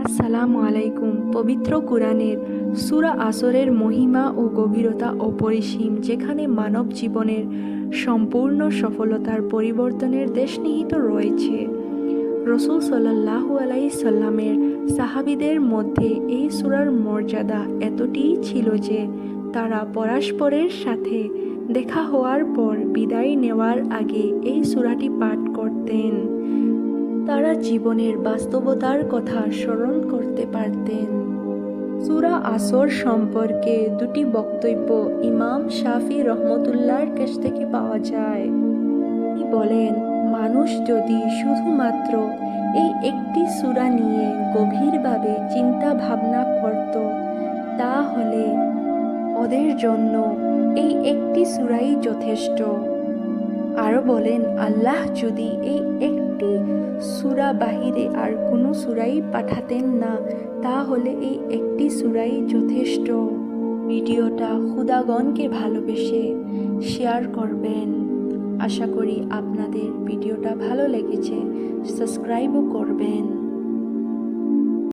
আসসালামু আলাইকুম। পবিত্র কুরআনের সূরা আসরের মহিমা ও গভীরতা অপরিসীম, যেখানে মানব জীবনের সম্পূর্ণ সফলতার পরিবর্তনের দেশ নিহিত রয়েছে। রাসূল সাল্লাল্লাহু আলাইহি সাল্লামের সাহাবীদের মধ্যে এই সূরার মর্যাদা এতটাই ছিল যে তারা পরস্পরের সাথে দেখা হওয়ার পর বিদায় নেওয়ার আগে এই সূরাটি পাঠ করতেন। তারা জীবনের বাস্তবতার কথা স্মরণ করতে পারতেন। সূরা আসর সম্পর্কে দুটি বক্তব্য ইমাম শাফি রহমতুল্লাহর কাছ থেকে পাওয়া যায়। তিনি বলেন, মানুষ যদি শুধুমাত্র এই একটি সূরা নিয়ে গভীরভাবে চিন্তা ভাবনা করত, তাহলে ওদের জন্য এই একটি সূরাই যথেষ্ট। আরও বলেন, আল্লাহ যদি এই একটি সূরা বাহিরে আর কোনো সূরাই পাঠাতেন না, তাহলে এই একটি সূরাই যথেষ্ট। ভিডিওটা খুদাগণকে ভালোবেসে শেয়ার করবেন। আশা করি আপনাদের ভিডিওটা ভালো লেগেছে। সাবস্ক্রাইবও করবেন।